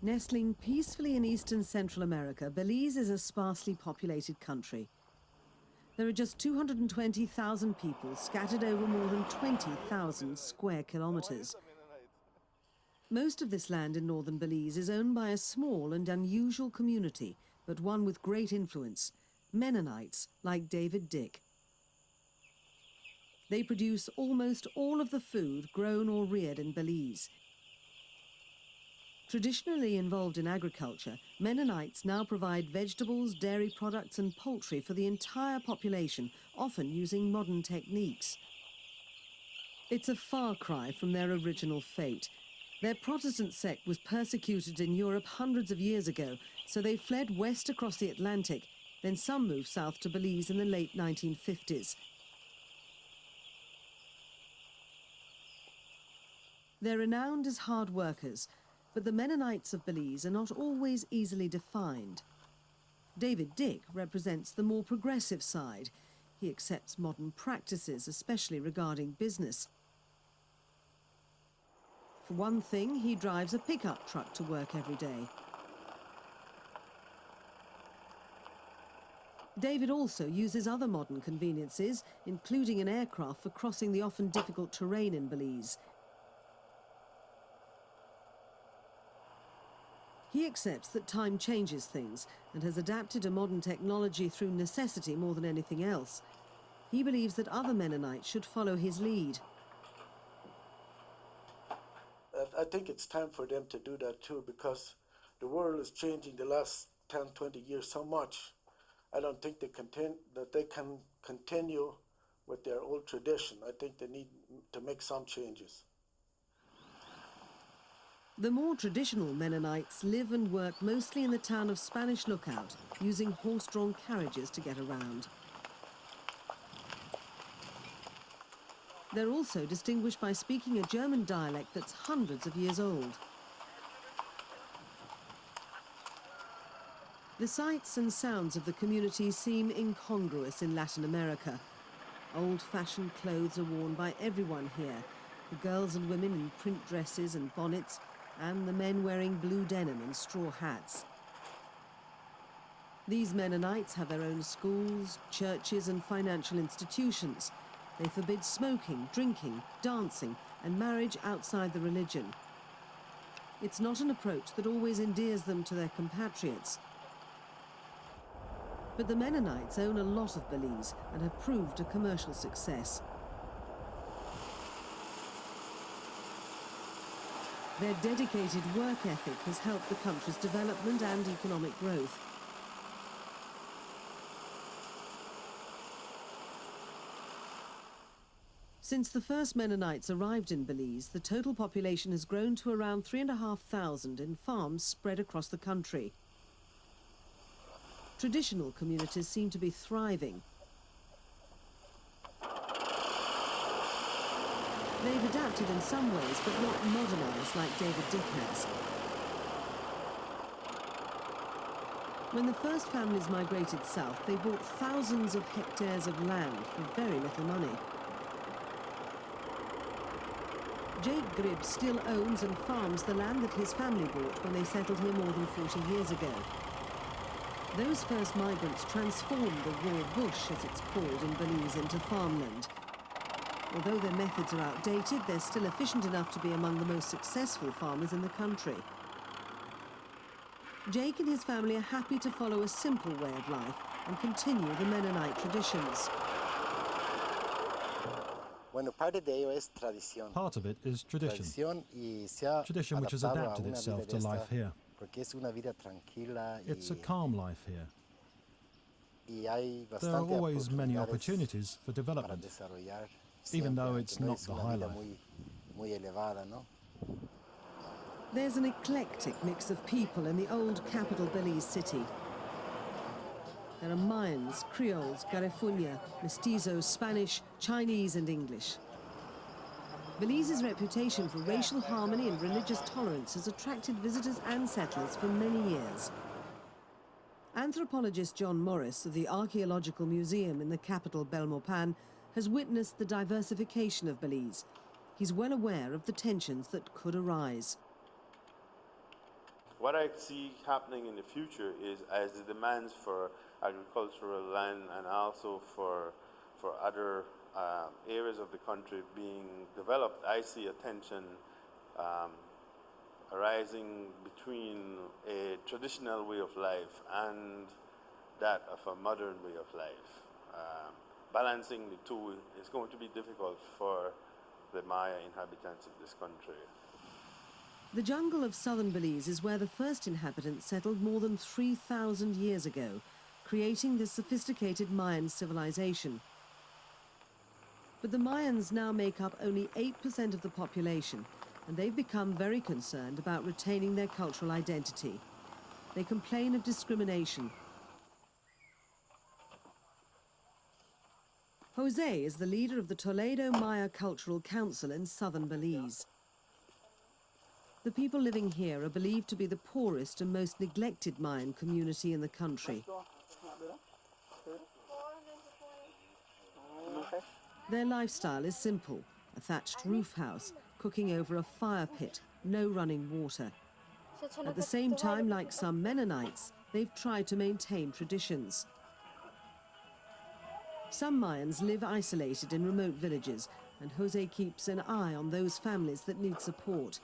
Nestling peacefully in eastern Central America, Belize is a sparsely populated country. There are just 220,000 people scattered over more than 20,000 square kilometers. Most of this land in northern Belize is owned by a small and unusual community, but one with great influence, Mennonites like David Dick. They produce almost all of the food grown or reared in Belize. Traditionally involved in agriculture, Mennonites now provide vegetables, dairy products and poultry for the entire population, often using modern techniques. It's a far cry from their original fate. Their Protestant sect was persecuted in Europe hundreds of years ago, so they fled west across the Atlantic, then some moved south to Belize in the late 1950s. They're renowned as hard workers, but the Mennonites of Belize are not always easily defined. David Dick represents the more progressive side. He accepts modern practices, especially regarding business. For one thing, he drives a pickup truck to work every day. David also uses other modern conveniences, including an aircraft for crossing the often difficult terrain in Belize. He accepts that time changes things and has adapted to modern technology through necessity more than anything else. He believes that other Mennonites should follow his lead. I think it's time for them to do that too, because the world is changing the last 10, 20 years so much. I don't think they can continue with their old tradition. I think they need to make some changes. The more traditional Mennonites live and work mostly in the town of Spanish Lookout, using horse-drawn carriages to get around. They're also distinguished by speaking a German dialect that's hundreds of years old. The sights and sounds of the community seem incongruous in Latin America. Old-fashioned clothes are worn by everyone here, the girls and women in print dresses and bonnets, and the men wearing blue denim and straw hats. These Mennonites have their own schools, churches and financial institutions. They forbid smoking, drinking, dancing and marriage outside the religion. It's not an approach that always endears them to their compatriots. But the Mennonites own a lot of Belize and have proved a commercial success. Their dedicated work ethic has helped the country's development and economic growth. Since the first Mennonites arrived in Belize, the total population has grown to around 3,500 in farms spread across the country. Traditional communities seem to be thriving. They've adapted in some ways, but not modernised like David Dick has. When the first families migrated south, they bought thousands of hectares of land for very little money. Jake Gribb still owns and farms the land that his family bought when they settled here more than 40 years ago. Those first migrants transformed the raw bush, as it's called in Belize, into farmland. Although their methods are outdated, they're still efficient enough to be among the most successful farmers in the country. Jake and his family are happy to follow a simple way of life and continue the Mennonite traditions. Part of it is tradition. Tradition which has adapted itself to life here. It's a calm life here. There are always many opportunities for development, even though it's not the high life. There's an eclectic mix of people in the old capital Belize City. There are Mayans, Creoles, Garefunya, Mestizos, Spanish, Chinese and English. Belize's reputation for racial harmony and religious tolerance has attracted visitors and settlers for many years. Anthropologist John Morris of the Archaeological Museum in the capital Belmopan has witnessed the diversification of Belize. He's well aware of the tensions that could arise. What I see happening in the future is as the demands for agricultural land and also for other areas of the country being developed, I see a tension arising between a traditional way of life and that of a modern way of life. Balancing the two is going to be difficult for the Maya inhabitants of this country. The jungle of southern Belize is where the first inhabitants settled more than 3,000 years ago, creating this sophisticated Mayan civilization. But the Mayans now make up only 8% of the population, and they've become very concerned about retaining their cultural identity. They complain of discrimination. Jose is the leader of the Toledo Maya Cultural Council in southern Belize. The people living here are believed to be the poorest and most neglected Mayan community in the country. Their lifestyle is simple: a thatched roof house, cooking over a fire pit, no running water. At the same time, like some Mennonites, they've tried to maintain traditions. Some Mayans live isolated in remote villages, and Jose keeps an eye on those families that need support.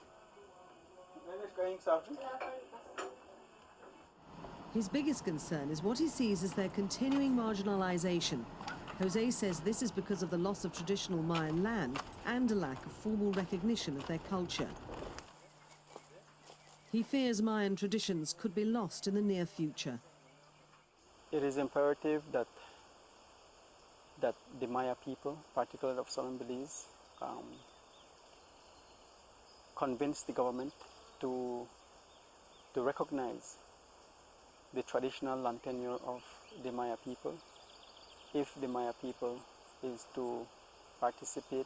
His biggest concern is what he sees as their continuing marginalization. Jose says this is because of the loss of traditional Mayan land and a lack of formal recognition of their culture. He fears Mayan traditions could be lost in the near future. It is imperative that the Maya people, particularly of Southern Belize, convince the government to recognize the traditional land tenure of the Maya people if the Maya people is to participate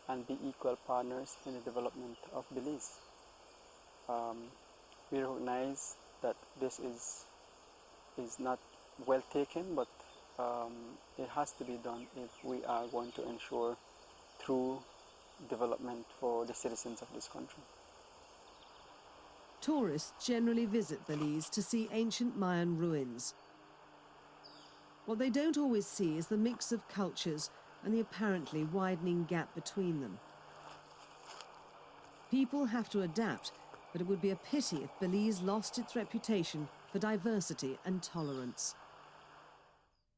and be equal partners in the development of Belize. We recognize that this is not well taken, but it has to be done if we are going to ensure true development for the citizens of this country. Tourists generally visit Belize to see ancient Mayan ruins. What they don't always see is the mix of cultures and the apparently widening gap between them. People have to adapt, but it would be a pity if Belize lost its reputation for diversity and tolerance.